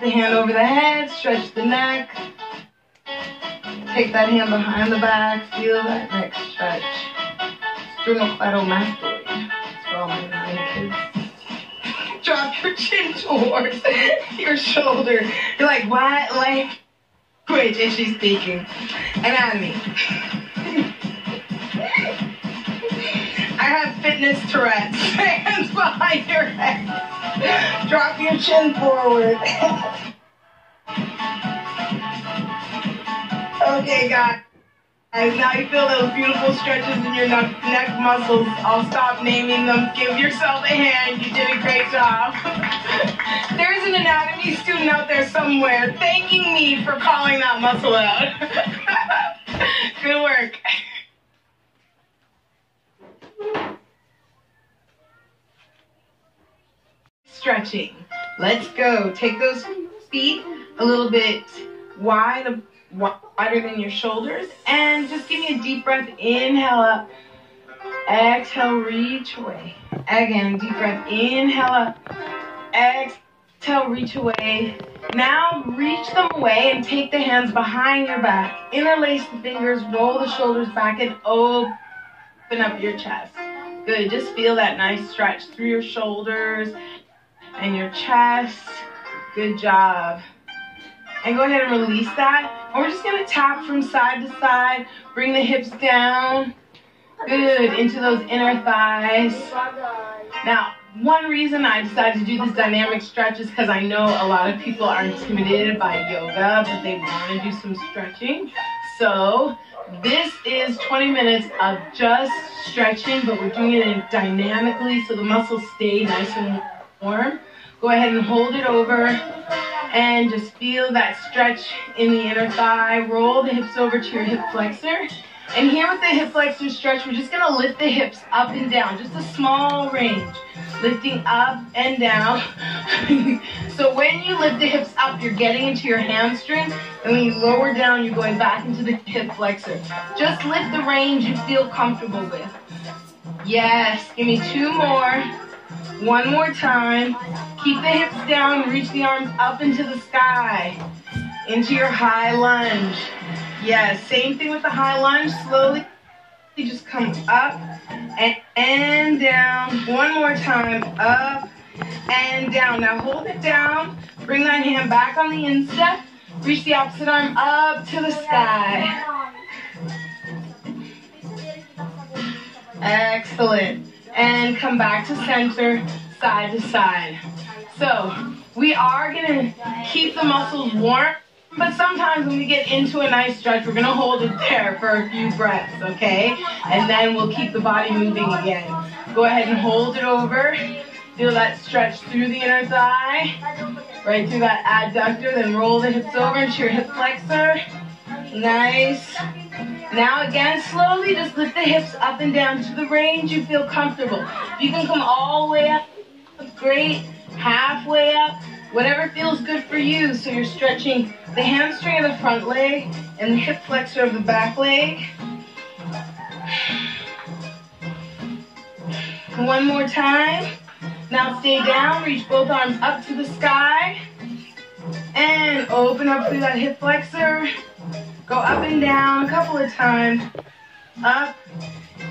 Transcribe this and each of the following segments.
the hand over the head, stretch the neck. Take that hand behind the back, feel that neck stretch. Sternocleidomastoid. That's for all my kids. Drop your chin towards your shoulder. You're like, what language is she speaking? Anatomy. I have fitness Tourette's. Hands behind your head. Drop your chin forward. Okay, guys. Now you feel those beautiful stretches in your neck muscles. I'll stop naming them. Give yourself a hand. You did a great job. There's an anatomy student out there somewhere thanking me for calling that muscle out. Good work. Stretching. Let's go. Take those feet a little bit wider than your shoulders, and just give me a deep breath. Inhale up. Exhale, reach away. Again, deep breath. Inhale up. Exhale, reach away. Now reach them away and take the hands behind your back. Interlace the fingers, roll the shoulders back, and open up your chest. Good. Just feel that nice stretch through your shoulders and your chest. Good job. And go ahead and release that. And we're just going to tap from side to side. Bring the hips down. Good. Into those inner thighs. Now, one reason I decided to do this dynamic stretch is because I know a lot of people are intimidated by yoga, but they want to do some stretching. So this is 20 minutes of just stretching, but we're doing it dynamically so the muscles stay nice and warm. Go ahead and hold it over. And just feel that stretch in the inner thigh. Roll the hips over to your hip flexor. And here with the hip flexor stretch, we're just going to lift the hips up and down. Just a small range. Lifting up and down. So when you lift the hips up, you're getting into your hamstrings. And when you lower down, you're going back into the hip flexor. Just lift the range you feel comfortable with. Yes. Give me 2 more. One more time. Keep the hips down. Reach the arms up into the sky. Into your high lunge. Yes, same thing with the high lunge. Slowly just come up and down. One more time. Up and down. Now hold it down. Bring that hand back on the instep. Reach the opposite arm up to the sky. Excellent. And come back to center, side to side. So we are going to keep the muscles warm, but sometimes when we get into a nice stretch, we're going to hold it there for a few breaths, okay? And then we'll keep the body moving again. Go ahead and hold it over. Feel that stretch through the inner thigh, right through that adductor. Then roll the hips over into your hip flexor. Nice. Now again, slowly just lift the hips up and down to the range you feel comfortable. If you can come all the way up, great. Halfway up, whatever feels good for you. So you're stretching the hamstring of the front leg and the hip flexor of the back leg. One more time. Now stay down, reach both arms up to the sky. And open up through that hip flexor. Go up and down a couple of times. Up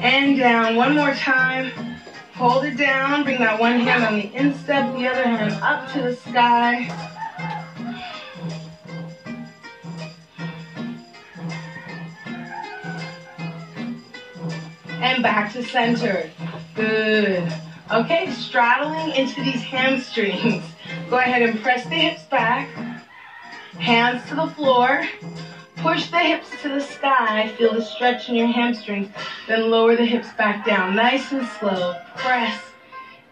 and down. One more time. Hold it down. Bring that one hand on the instep, the other hand up to the sky. And back to center. Good. Okay, straddling into these hamstrings. Go ahead and press the hips back. Hands to the floor. Push the hips to the sky. Feel the stretch in your hamstrings. Then lower the hips back down. Nice and slow. Press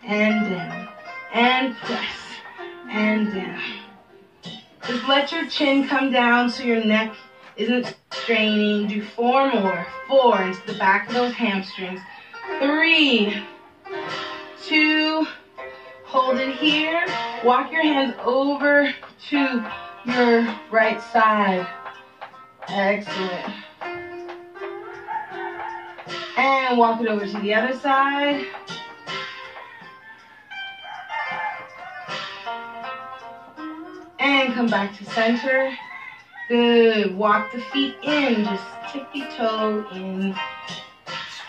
and down. And press and down. Just let your chin come down so your neck isn't straining. Do 4 more. 4 into the back of those hamstrings. 3, 2, hold it here. Walk your hands over to your right side. Excellent. And walk it over to the other side. And come come back to center. Good. Walk the feet in. Just tippy-toe in.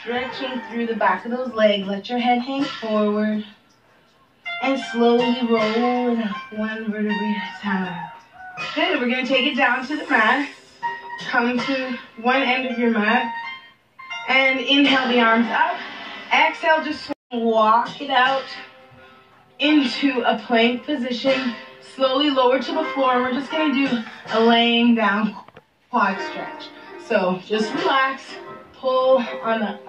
Stretching through the back of those legs. Let your head hang forward. And slowly roll it up, one vertebrae at a time. Good. We're going to take it down to the mat. Come to one end of your mat. And inhale the arms up. Exhale, just walk it out into a plank position. Slowly lower to the floor. We're just going to do a laying down quad stretch. So just relax. Pull on the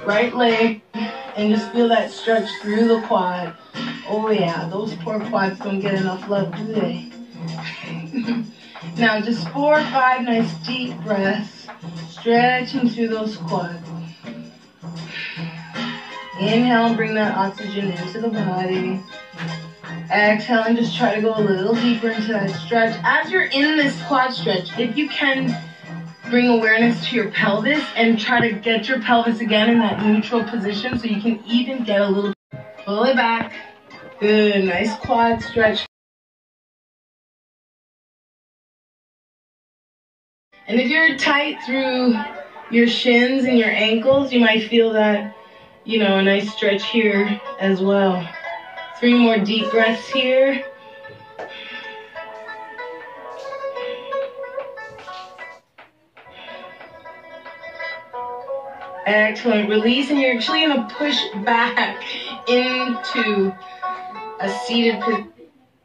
right leg and just feel that stretch through the quad. Oh yeah, those poor quads don't get enough love, do they? Now just 4 or 5 nice deep breaths, stretching through those quads. Inhale, bring that oxygen into the body. Exhale and just try to go a little deeper into that stretch. As you're in this quad stretch, if you can, bring awareness to your pelvis and try to get your pelvis again in that neutral position so you can even get a little, pull it back. Good, nice quad stretch. And if you're tight through your shins and your ankles, you might feel that, a nice stretch here as well. 3 more deep breaths here. Excellent. Release, and you're actually going to push back into a seated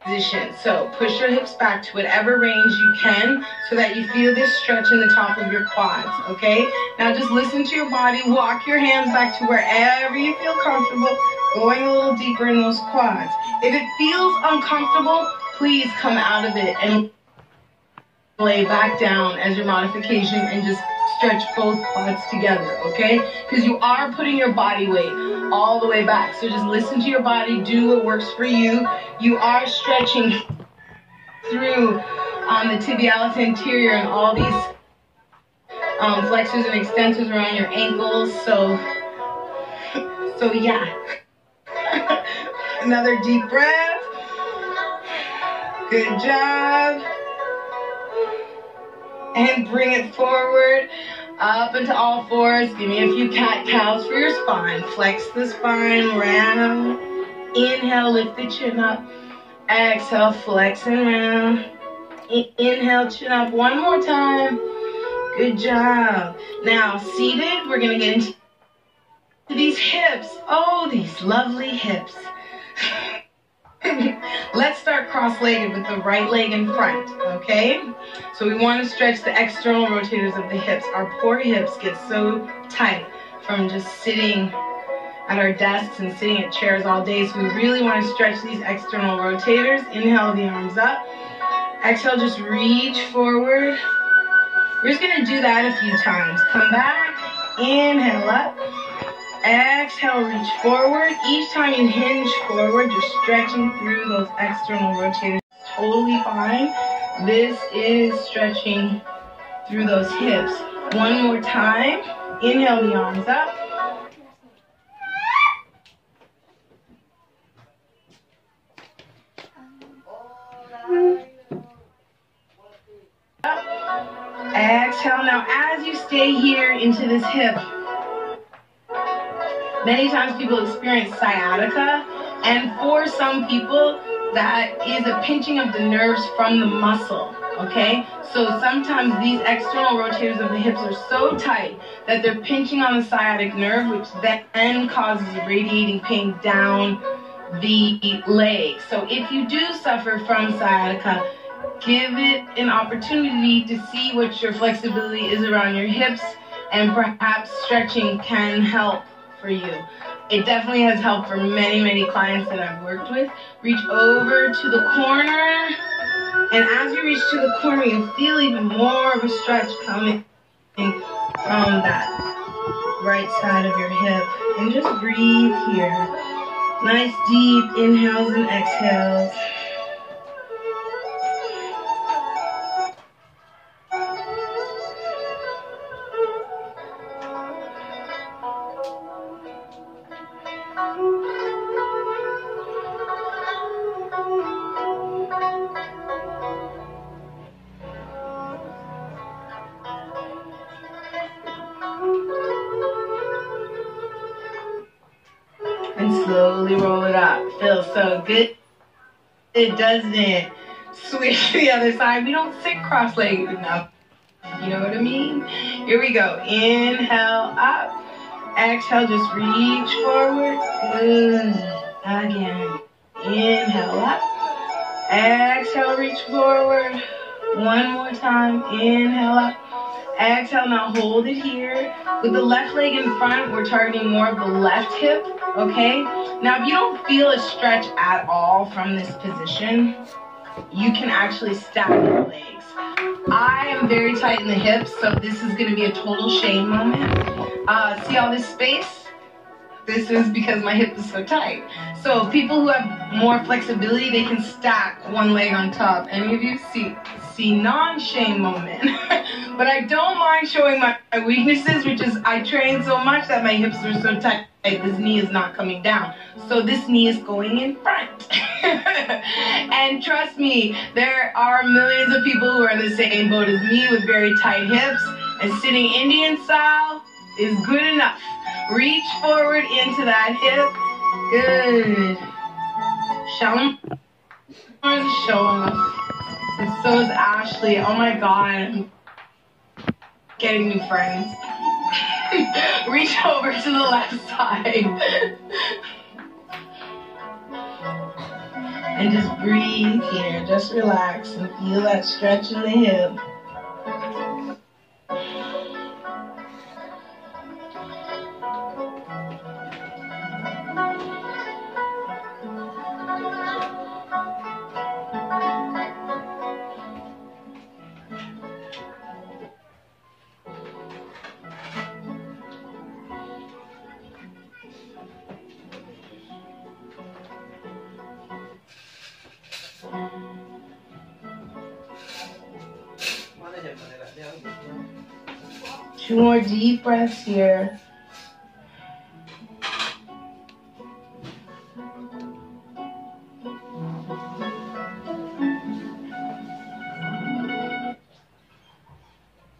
position. So push your hips back to whatever range you can so that you feel this stretch in the top of your quads, okay? Now just listen to your body. Walk your hands back to wherever you feel comfortable, going a little deeper in those quads. If it feels uncomfortable, please come out of it and lay back down as your modification and just stretch both quads together, okay? Because you are putting your body weight all the way back. So just listen to your body, do what works for you. You are stretching through the tibialis anterior and all these flexors and extensors around your ankles. So yeah. Another deep breath. Good job. And bring it forward, up into all fours. Give me a few cat-cows for your spine. Flex the spine, round. Inhale, lift the chin up. Exhale, flex and round. Inhale, chin up one more time. Good job. Now, seated, we're going to get into these hips. Oh, these lovely hips. Let's start cross-legged with the right leg in front, okay? So we want to stretch the external rotators of the hips. Our poor hips get so tight from just sitting at our desks and sitting at chairs all day. So we really want to stretch these external rotators. Inhale the arms up. Exhale, just reach forward. We're just going to do that a few times. Come back. Inhale up. Exhale, reach forward. Each time you hinge forward, you're stretching through those external rotators. Totally fine. This is stretching through those hips. One more time. Inhale the arms up. Exhale. Now, as you stay here into this hip, many times people experience sciatica, and for some people, that is a pinching of the nerves from the muscle, okay? So sometimes these external rotators of the hips are so tight that they're pinching on the sciatic nerve, which then causes radiating pain down the leg. So if you do suffer from sciatica, give it an opportunity to see what your flexibility is around your hips, and perhaps stretching can help for you. It definitely has helped for many, many clients that I've worked with. Reach over to the corner, and as you reach to the corner, you feel even more of a stretch coming from that right side of your hip. And just breathe here. Nice deep inhales and exhales. and slowly roll it up. Feels so good. It doesn't. Switch to the other side. We don't sit cross-legged enough. You know what I mean? Here we go. Inhale up. Exhale, just reach forward. Good. Again. Inhale up. Exhale, reach forward. One more time. Inhale up. Exhale, now hold it here. With the left leg in front, we're targeting more of the left hip, okay? Now, if you don't feel a stretch at all from this position, you can actually stack your legs. I am very tight in the hips, so this is gonna be a total shame moment. See all this space? This is because my hip is so tight. So people who have more flexibility, they can stack one leg on top. Any of you see non-shame moment? But I don't mind showing my weaknesses, which is I train so much that my hips are so tight. This knee is not coming down. So this knee is going in front. And trust me, there are millions of people who are in the same boat as me with very tight hips. And sitting Indian style is good enough. Reach forward into that hip. Good. Shalimar is showing us. And so is Ashley. Oh my God. I'm getting new friends. Reach over to the left side. And just breathe here. Just relax and feel that stretch in the hip. 2 more deep breaths here.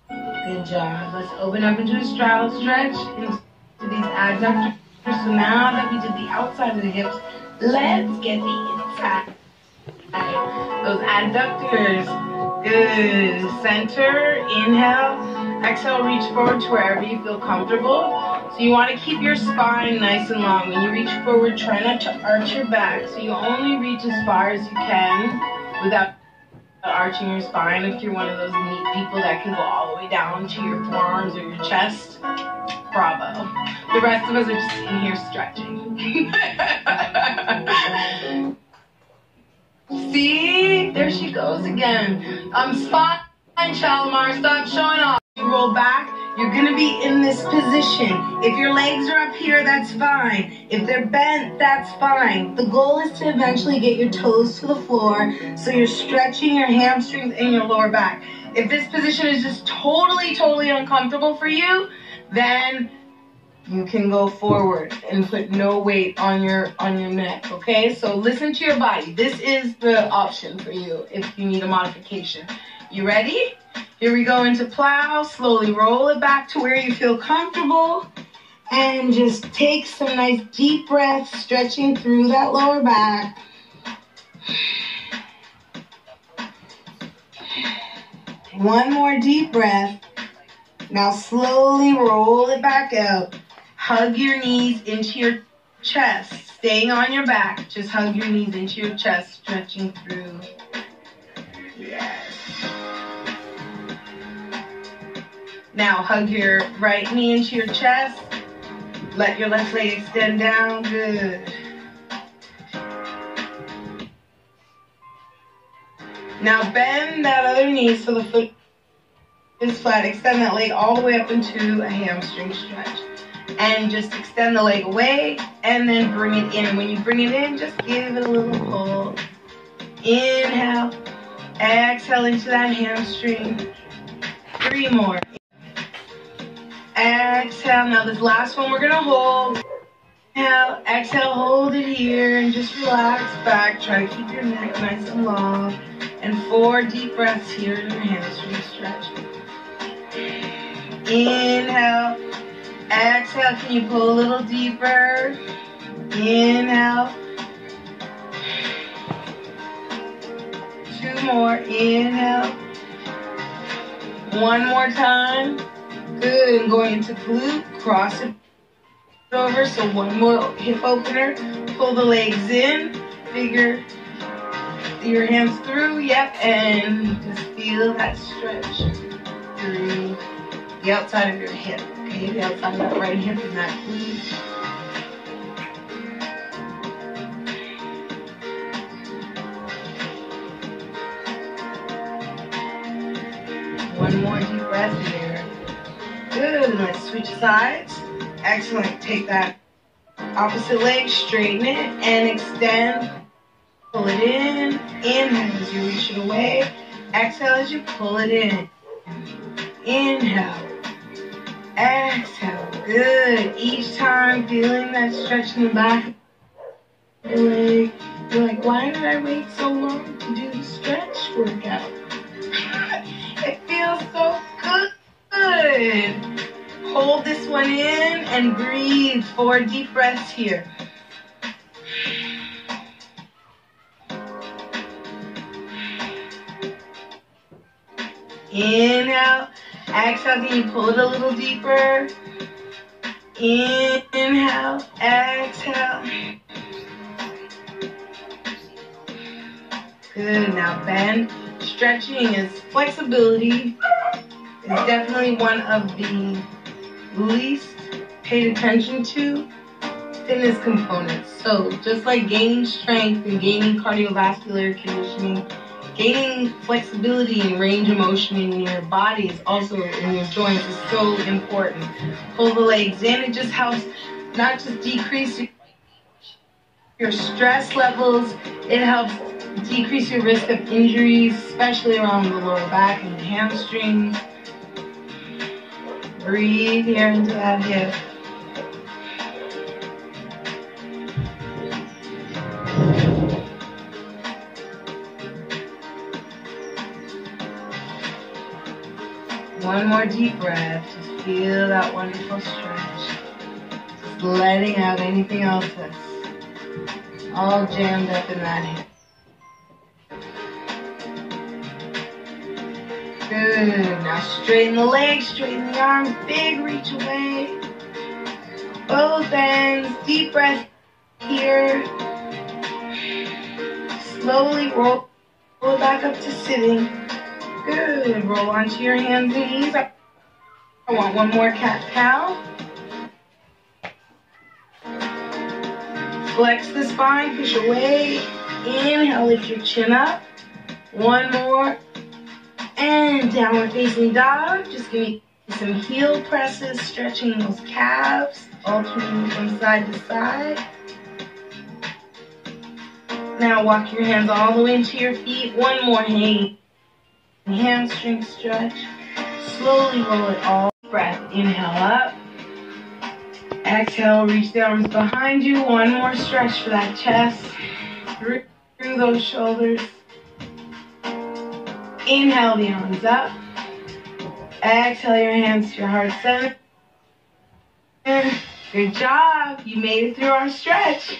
Good job. Let's open up into a straddle stretch into these adductors. So now that we did the outside of the hips, let's get the inside. Those adductors. Good. Center. Inhale. Exhale, reach forward to wherever you feel comfortable. So you want to keep your spine nice and long. When you reach forward, try not to arch your back. So you only reach as far as you can without arching your spine. If you're one of those neat people that can go all the way down to your forearms or your chest, bravo. The rest of us are just in here stretching. See? There she goes again. Spine, Shalimar, stop showing off. You roll back, you're going to be in this position. If your legs are up here, that's fine. If they're bent, that's fine. The goal is to eventually get your toes to the floor so you're stretching your hamstrings and your lower back. If this position is just totally uncomfortable for you, then you can go forward and put no weight on your neck, okay? So listen to your body. This is the option for you if you need a modification. You ready? Here we go into plow. Slowly roll it back to where you feel comfortable. And just take some nice deep breaths, stretching through that lower back. One more deep breath. Now slowly roll it back out. Hug your knees into your chest. Staying on your back. Just hug your knees into your chest, stretching through. Yes. Now hug your right knee into your chest. Let your left leg extend down. Good. Now bend that other knee so the foot is flat. Extend that leg all the way up into a hamstring stretch. And just extend the leg away and then bring it in. And when you bring it in, just give it a little pull. Inhale. Exhale into that hamstring. 3 more. Exhale. Now this last one we're going to hold. Inhale. Exhale. Hold it here and just relax back. Try to keep your neck nice and long. And 4 deep breaths here in your hamstring stretch. Inhale. Exhale. Can you pull a little deeper? Inhale. 2 more. Inhale. 1 more time. Good. And going into glute. Cross it over. So 1 more hip opener. Pull the legs in. Figure your hands through. Yep. And just feel that stretch through the outside of your hip. Okay. The outside of that right hip and that glute. One more deep breath here. Good, and let's switch sides. Excellent. Take that opposite leg, straighten it, and extend. Pull it in. Inhale as you reach it away. Exhale as you pull it in. Inhale. Exhale. Good. Each time feeling that stretch in the back of the leg. You're like, why did I wait so long to do the stretch workout? It feels so good. Hold this one in and breathe. 4 deep breaths here. Inhale. Exhale. Can you pull it a little deeper? Inhale. Exhale. Good. Now bend. Stretching is flexibility. Is definitely one of the least paid attention to fitness components. So just like gaining strength and gaining cardiovascular conditioning, gaining flexibility and range of motion in your body is also in your joints is so important. Pull the legs in. It just helps not just decrease your stress levels. It helps decrease your risk of injuries, especially around the lower back and the hamstrings. Breathe here into that hip. One more deep breath. Just feel that wonderful stretch. Just letting out anything else that's all jammed up in that hip. Good. Now straighten the legs, straighten the arms, big reach away. Both ends. Deep breath here. Slowly roll it back up to sitting. Good. Roll onto your hands and knees. I want one more cat-cow. Flex the spine, push away. Inhale, lift your chin up. One more. And downward facing dog. Just give me some heel presses, stretching those calves, alternating from side to side. Now walk your hands all the way into your feet. One more hamstring stretch. Slowly roll it all. Breath. Inhale up. Exhale, reach the arms behind you. One more stretch for that chest. Through those shoulders. Inhale the arms up. Exhale your hands to your heart center. Good job. You made it through our stretch.